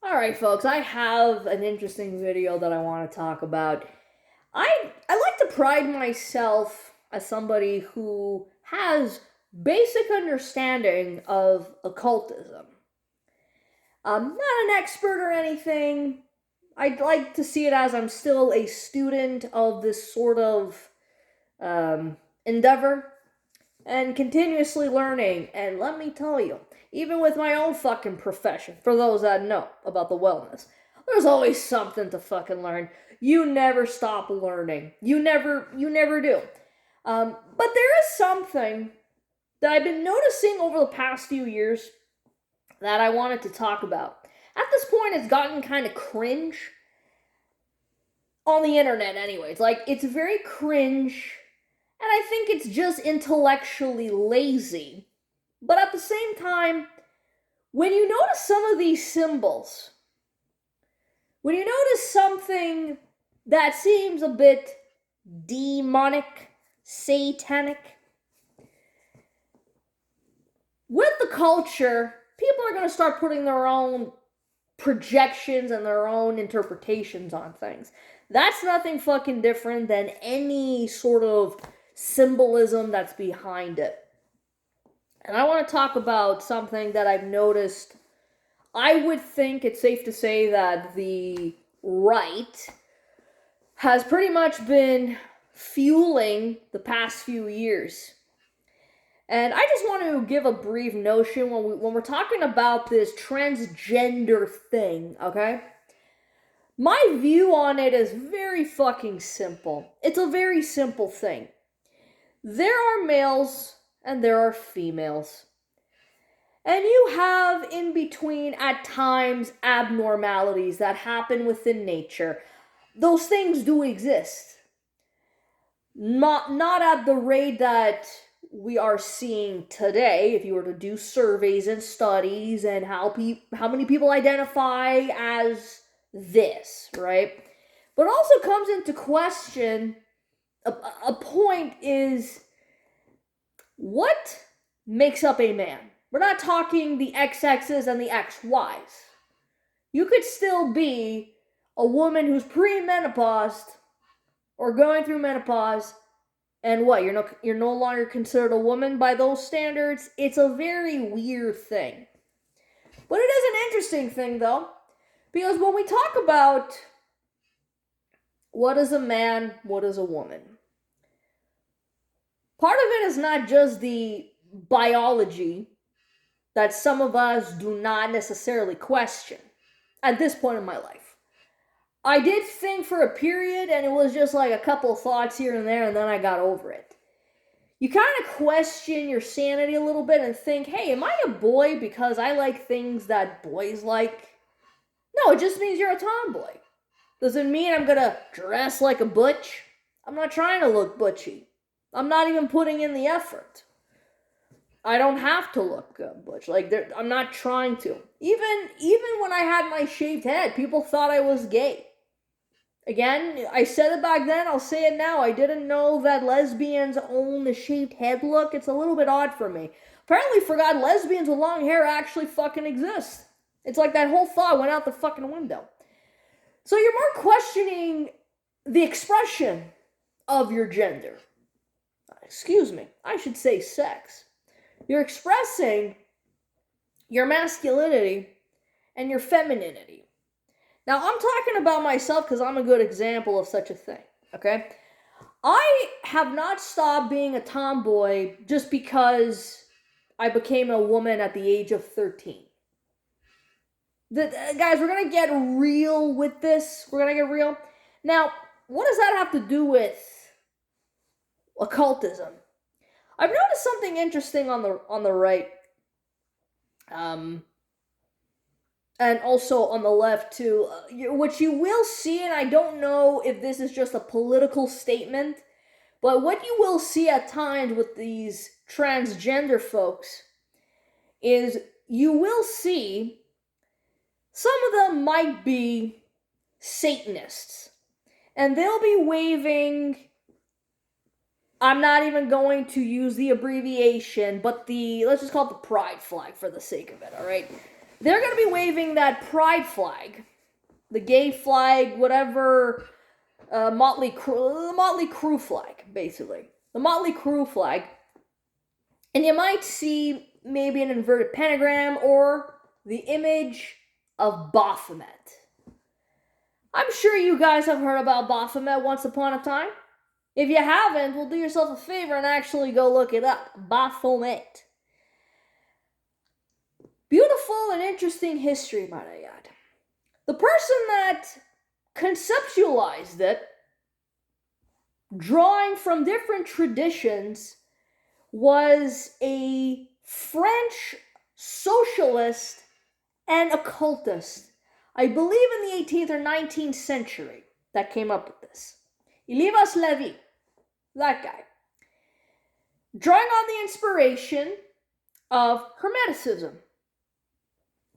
Alright, folks, I have an interesting video that I want to talk about. I like to pride myself as somebody who has basic understanding of occultism. I'm not an expert or anything. I'd like to see it as I'm still a student of this sort of endeavor and continuously learning. And let me tell you, even with my own fucking profession, for those that know about the wellness, there's always something to fucking learn. You never stop learning. You never do. But there is something that I've been noticing over the past few years that I wanted to talk about. At this point, it's gotten kind of cringe on the internet, anyway. It's very cringe, and I think it's just intellectually lazy. But at the same time, when you notice some of these symbols, when you notice something that seems a bit demonic, satanic, with the culture, people are going to start putting their own projections and their own interpretations on things. That's nothing fucking different than any sort of symbolism that's behind it. And I want to talk about something that I've noticed. I would think it's safe to say that the right has pretty much been fueling the past few years. And I just want to give a brief notion when we're talking about this transgender thing, okay? My view on it is very fucking simple. It's a very simple thing. There are males and there are females. And you have in between, at times, abnormalities that happen within nature. Those things do exist. Not at the rate that we are seeing today, if you were to do surveys and studies and how many people identify as this, right? But it also comes into question, a point is, what makes up a man? We're not talking the XXs and the XYs. You could still be a woman who's premenopaused or going through menopause, and what, you're no longer considered a woman by those standards? It's a very weird thing. But it is an interesting thing, though, because when we talk about what is a man, what is a woman, part of it is not just the biology that some of us do not necessarily question at this point in my life. I did think for a period, and it was just like a couple of thoughts here and there, and then I got over it. You kind of question your sanity a little bit and think, hey, am I a boy because I like things that boys like? No, it just means you're a tomboy. Does it mean I'm gonna dress like a butch? I'm not trying to look butchy. I'm not even putting in the effort. I don't have to look butch. I'm not trying to. Even when I had my shaved head, people thought I was gay. Again, I said it back then, I'll say it now. I didn't know that lesbians own the shaved head look. It's a little bit odd for me. Apparently forgot lesbians with long hair actually fucking exist. It's like that whole thought went out the fucking window. So you're more questioning the expression of your gender. Excuse me, I should say sex. You're expressing your masculinity and your femininity. Now, I'm talking about myself because I'm a good example of such a thing, okay? I have not stopped being a tomboy just because I became a woman at the age of 13. Guys, we're going to get real with this. We're going to get real. Now, what does that have to do with occultism? I've noticed something interesting on the right. And also on the left too, what you will see, and I don't know if this is just a political statement, but what you will see at times with these transgender folks is you will see some of them might be Satanists, and they'll be waving, I'm not even going to use the abbreviation, but let's just call it the pride flag for the sake of it, alright? they're going to be waving that pride flag, the gay flag, whatever, Motley Crue flag, basically. The Motley Crue flag. And you might see maybe an inverted pentagram or the image of Baphomet. I'm sure you guys have heard about Baphomet once upon a time. If you haven't, well, do yourself a favor and actually go look it up. Baphomet. Beautiful and interesting history, might I add. The person that conceptualized it, drawing from different traditions, was a French socialist and occultist, I believe in the 18th or 19th century, that came up with this. Eliphas Levi, that guy. Drawing on the inspiration of Hermeticism,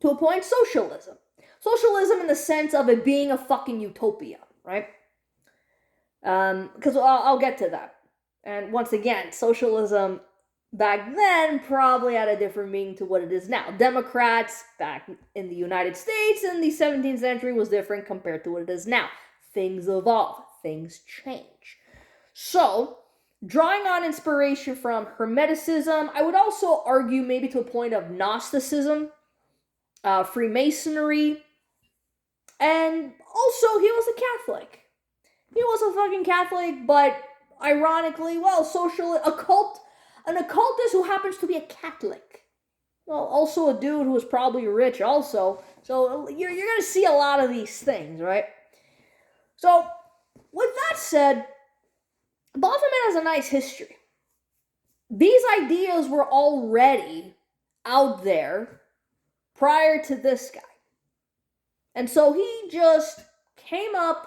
to a point, socialism. Socialism in the sense of it being a fucking utopia, right? Because I'll get to that. And once again, socialism back then probably had a different meaning to what it is now. Democrats back in the United States in the 17th century was different compared to what it is now. Things evolve, things change. So, drawing on inspiration from Hermeticism, I would also argue maybe to a point of Gnosticism, Freemasonry, and also he was a Catholic. He was a fucking Catholic, but ironically, well, an occultist who happens to be a Catholic. Well, also a dude who was probably rich also. So you're going to see a lot of these things, right? So, with that said, Baphomet has a nice history. These ideas were already out there prior to this guy. And so he just came up,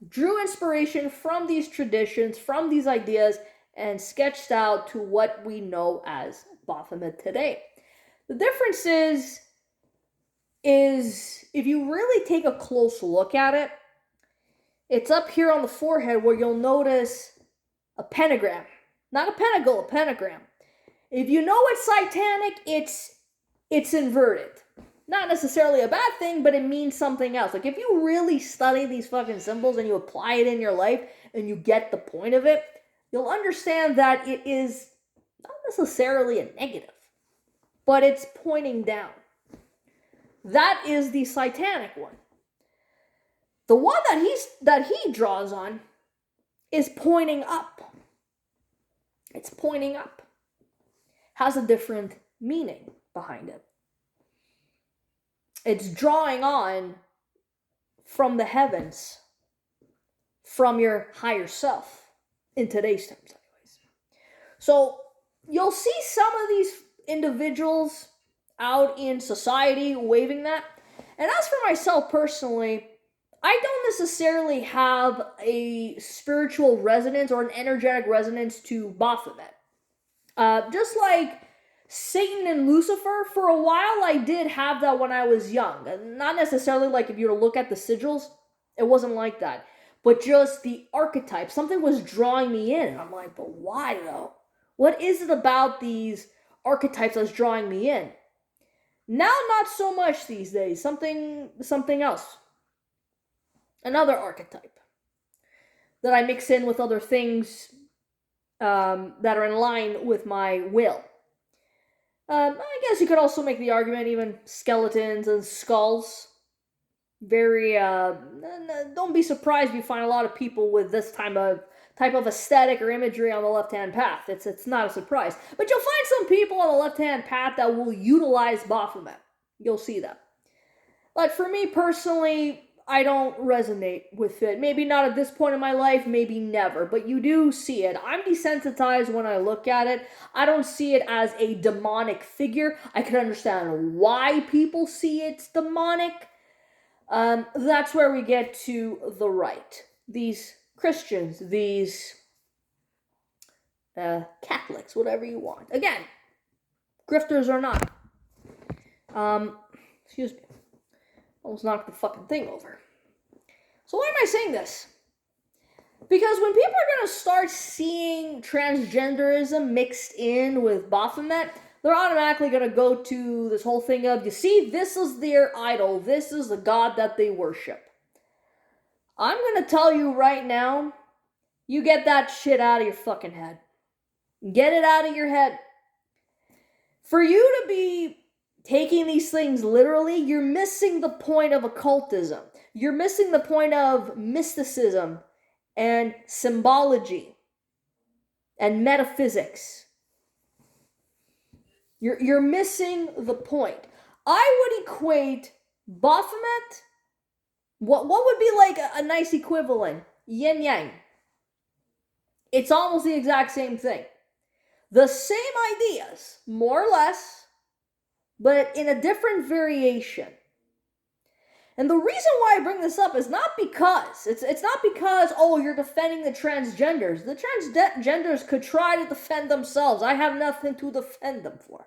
drew inspiration from these traditions, from these ideas, and sketched out to what we know as Baphomet today. The difference is if you really take a close look at it, it's up here on the forehead where you'll notice a pentagram. Not a pentacle, a pentagram. If you know it's satanic, it's inverted. Not necessarily a bad thing, but it means something else. Like if you really study these fucking symbols and you apply it in your life and you get the point of it, you'll understand that it is not necessarily a negative, but it's pointing down. That is the satanic one. The one that he draws on is pointing up. It's pointing up. Has a different meaning behind it. It's drawing on from the heavens, from your higher self, in today's terms anyways. So you'll see some of these individuals out in society waving that. And as for myself personally, I don't necessarily have a spiritual resonance or an energetic resonance to Baphomet. Just like Satan and Lucifer, for a while I did have that when I was young. Not necessarily like if you were to look at the sigils, it wasn't like that. But just the archetype, something was drawing me in. And I'm like, but why though? What is it about these archetypes that's drawing me in? Now, not so much these days. Something else. Another archetype that I mix in with other things that are in line with my will. I guess you could also make the argument even skeletons and skulls. Very, don't be surprised if you find a lot of people with this type of aesthetic or imagery on the left-hand path. It's not a surprise. But you'll find some people on the left-hand path that will utilize Baphomet. You'll see that. But for me personally, I don't resonate with it. Maybe not at this point in my life, maybe never, but you do see it. I'm desensitized when I look at it. I don't see it as a demonic figure. I can understand why people see it's demonic. That's where we get to the right. These Christians, these Catholics, whatever you want. Again, grifters or not. Excuse me. Almost knocked the fucking thing over. So why am I saying this? Because when people are going to start seeing transgenderism mixed in with Baphomet, they're automatically going to go to this whole thing of, you see, this is their idol. This is the God that they worship. I'm going to tell you right now, you get that shit out of your fucking head. Get it out of your head. For you to be taking these things literally, you're missing the point of occultism. You're missing the point of mysticism and symbology and metaphysics. You're missing the point. I would equate Baphomet, what would be like a nice equivalent? Yin Yang. It's almost the exact same thing. The same ideas, more or less, but in a different variation. And the reason why I bring this up is not because, it's not because, oh, you're defending the transgenders. The transgenders could try to defend themselves. I have nothing to defend them for.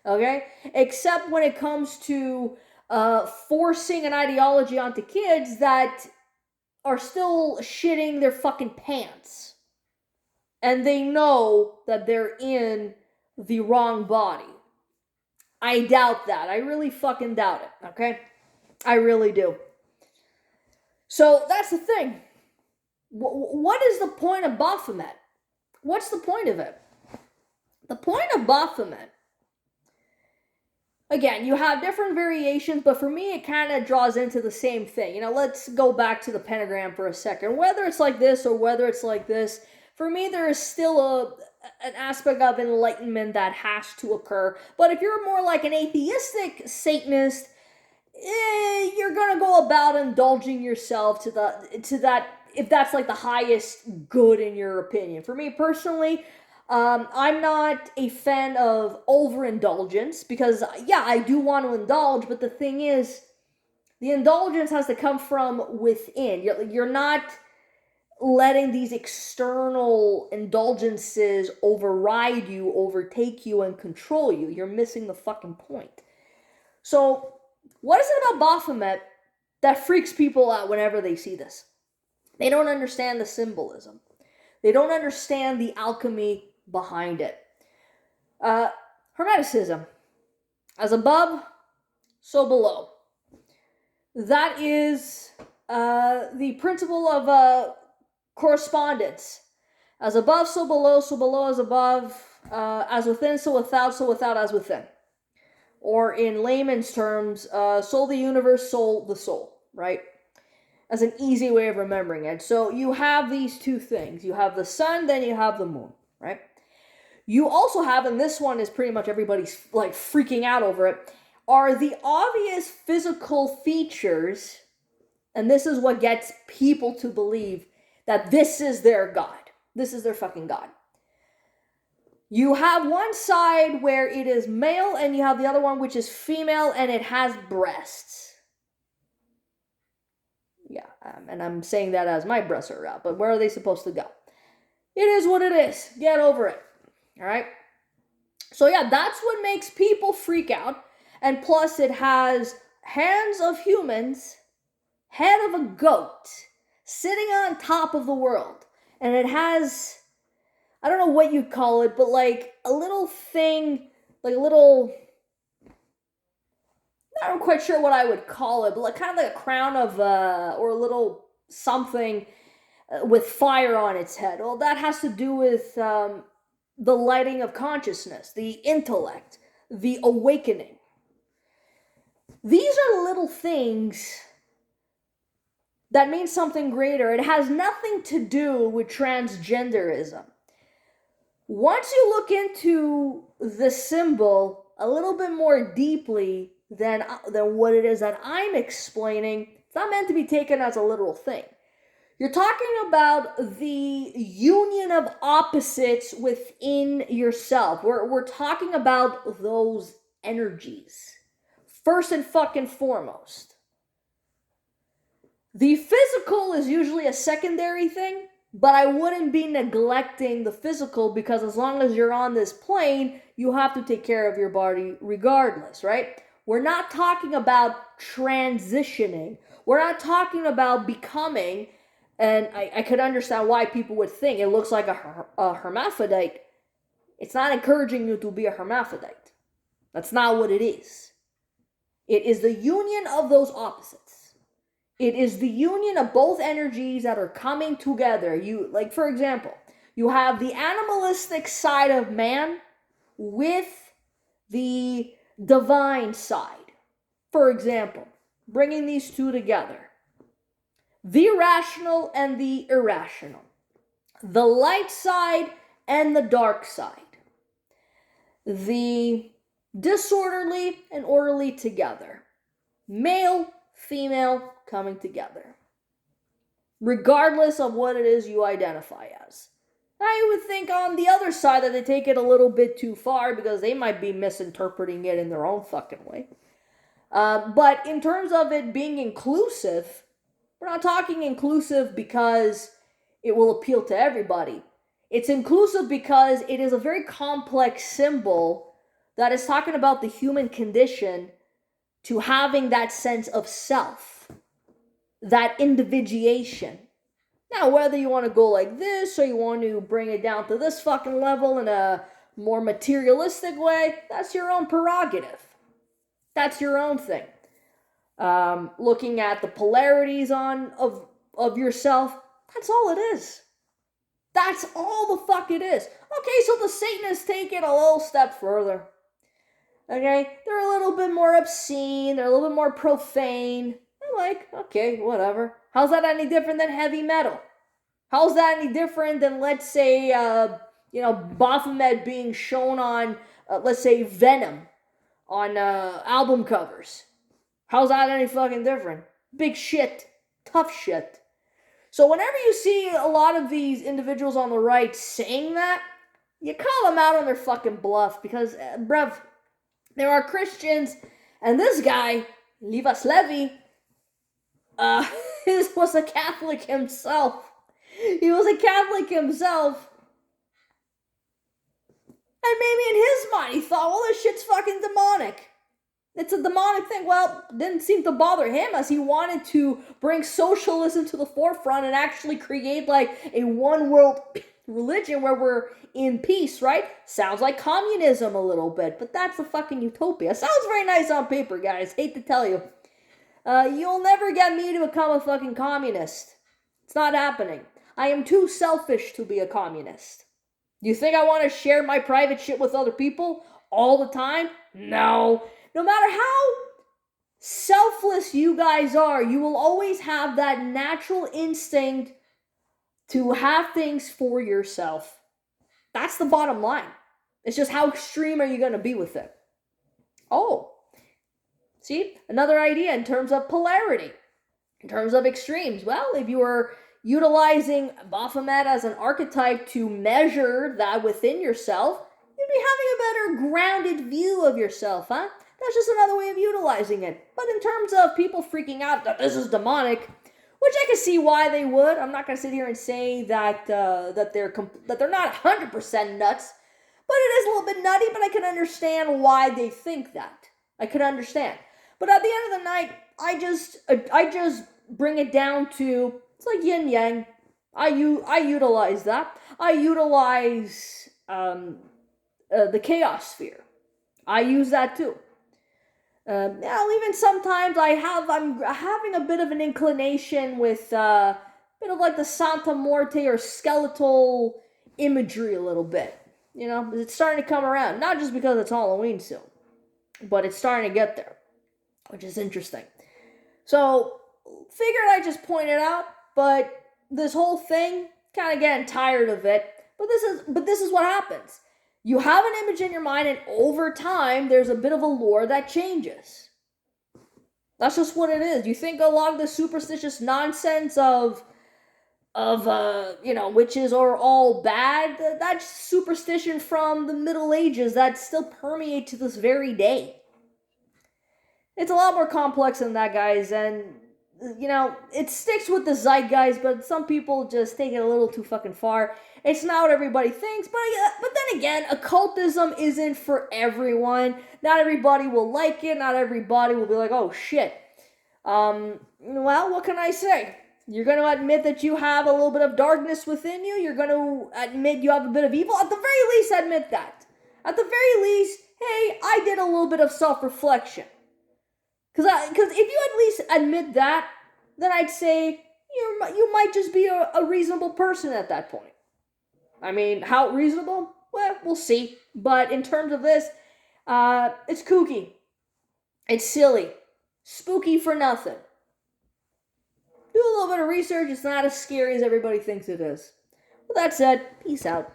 Okay? Except when it comes to forcing an ideology onto kids that are still shitting their fucking pants. And they know that they're in the wrong body. I doubt that. I really fucking doubt it, okay? I really do. So that's the thing. What is the point of Baphomet? What's the point of it? The point of Baphomet, again, you have different variations, but for me, it kind of draws into the same thing. You know, let's go back to the pentagram for a second. Whether it's like this or whether it's like this, for me, there is still an aspect of enlightenment that has to occur. But if you're more like an atheistic Satanist, you're gonna go about indulging yourself to that, if that's like the highest good in your opinion. For me personally, I'm not a fan of overindulgence because, yeah, I do want to indulge, but the thing is, the indulgence has to come from within. You're not letting these external indulgences override you, overtake you, and control you. You're missing the fucking point. So, what is it about Baphomet that freaks people out whenever they see this? They don't understand the symbolism. They don't understand the alchemy behind it. Hermeticism. As above, so below. That is the principle of correspondence. As above, so below as above, as within, so without as within. Or in layman's terms, soul the universe, soul the soul, right? As an easy way of remembering it. So you have these two things. You have the sun, then you have the moon, right? You also have, and this one is pretty much everybody's like freaking out over it, are the obvious physical features, and this is what gets people to believe that this is their God. This is their fucking God. You have one side where it is male, and you have the other one which is female, and it has breasts. Yeah, and I'm saying that as my breasts are out, but where are they supposed to go? It is what it is. Get over it. All right? So yeah, that's what makes people freak out. And plus it has hands of humans, head of a goat, sitting on top of the world. And it has, I don't know what you'd call it, but like a little thing, like a little, not quite sure what I would call it, but like kind of like a crown of, or a little something with fire on its head. Well, that has to do with the lighting of consciousness, the intellect, the awakening. These are little things that mean something greater. It has nothing to do with transgenderism. Once you look into the symbol a little bit more deeply than what it is that I'm explaining, it's not meant to be taken as a literal thing. You're talking about the union of opposites within yourself. We're talking about those energies. First and fucking foremost. The physical is usually a secondary thing, but I wouldn't be neglecting the physical because as long as you're on this plane, you have to take care of your body regardless, right? We're not talking about transitioning. We're not talking about becoming, and I could understand why people would think it looks like a hermaphrodite. It's not encouraging you to be a hermaphrodite. That's not what it is. It is the union of those opposites. It is the union of both energies that are coming together. Like, for example, you have the animalistic side of man with the divine side. For example, bringing these two together. The rational and the irrational. The light side and the dark side. The disorderly and orderly together. Male, female coming together. Regardless of what it is you identify as. I would think on the other side that they take it a little bit too far because they might be misinterpreting it in their own fucking way. But in terms of it being inclusive, we're not talking inclusive because it will appeal to everybody. It's inclusive because it is a very complex symbol that is talking about the human condition to having that sense of self, that individuation. Now, whether you want to go like this or you want to bring it down to this fucking level in a more materialistic way, that's your own prerogative. That's your own thing. Looking at the polarities of yourself, that's all it is. That's all the fuck it is. Okay, so the Satanists take it a little step further. Okay, they're a little bit more obscene, they're a little bit more profane. I'm like, okay, whatever. How's that any different than heavy metal? How's that any different than, let's say, Baphomet being shown on, let's say, Venom on album covers? How's that any fucking different? Big shit. Tough shit. So whenever you see a lot of these individuals on the right saying that, you call them out on their fucking bluff because, bruv, there are Christians, and this guy, Livas Levi, was a Catholic himself. He was a Catholic himself. And maybe in his mind, he thought, well, this shit's fucking demonic. It's a demonic thing. Well, it didn't seem to bother him as he wanted to bring socialism to the forefront and actually create like a one world religion where we're in peace, right? Sounds like communism a little bit, but that's a fucking utopia. Sounds very nice on paper, guys. Hate to tell you. You'll never get me to become a fucking communist. It's not happening. I am too selfish to be a communist. You think I want to share my private shit with other people all the time? No. No matter how selfless you guys are, you will always have that natural instinct to have things for yourself. That's the bottom line. It's just how extreme are you going to be with it? Oh, see? Another idea in terms of polarity, in terms of extremes. Well, if you were utilizing Baphomet as an archetype to measure that within yourself, you'd be having a better grounded view of yourself, huh? That's just another way of utilizing it. But in terms of people freaking out that this is demonic, which I can see why they would. I'm not going to sit here and say that that they're not 100% nuts, but it is a little bit nutty. But I can understand why they think that. I can understand. But at the end of the night, I just bring it down to it's like yin yang. I utilize that. I utilize the chaos sphere. I use that too. Even sometimes I'm having a bit of an inclination with a bit of like the Santa Muerte or skeletal imagery a little bit. You know, it's starting to come around. Not just because it's Halloween soon, but it's starting to get there, which is interesting. So, figured I just point it out, but this whole thing, kind of getting tired of it. But this is what happens. You have an image in your mind, and over time, there's a bit of a lore that changes. That's just what it is. You think a lot of the superstitious nonsense of witches are all bad? That's superstition from the Middle Ages that still permeate to this very day. It's a lot more complex than that, guys, and it sticks with the zeitgeist, but some people just take it a little too fucking far. It's not what everybody thinks, but then again, occultism isn't for everyone. Not everybody will like it. Not everybody will be like, oh shit. Well, what can I say? You're going to admit that you have a little bit of darkness within you. You're going to admit you have a bit of evil. At the very least, admit that. At the very least, hey, I did a little bit of self-reflection. Because if you at least admit that, then I'd say you might just be a reasonable person at that point. I mean, how reasonable? Well, we'll see. But in terms of this, it's kooky. It's silly. Spooky for nothing. Do a little bit of research. It's not as scary as everybody thinks it is. With that said, peace out.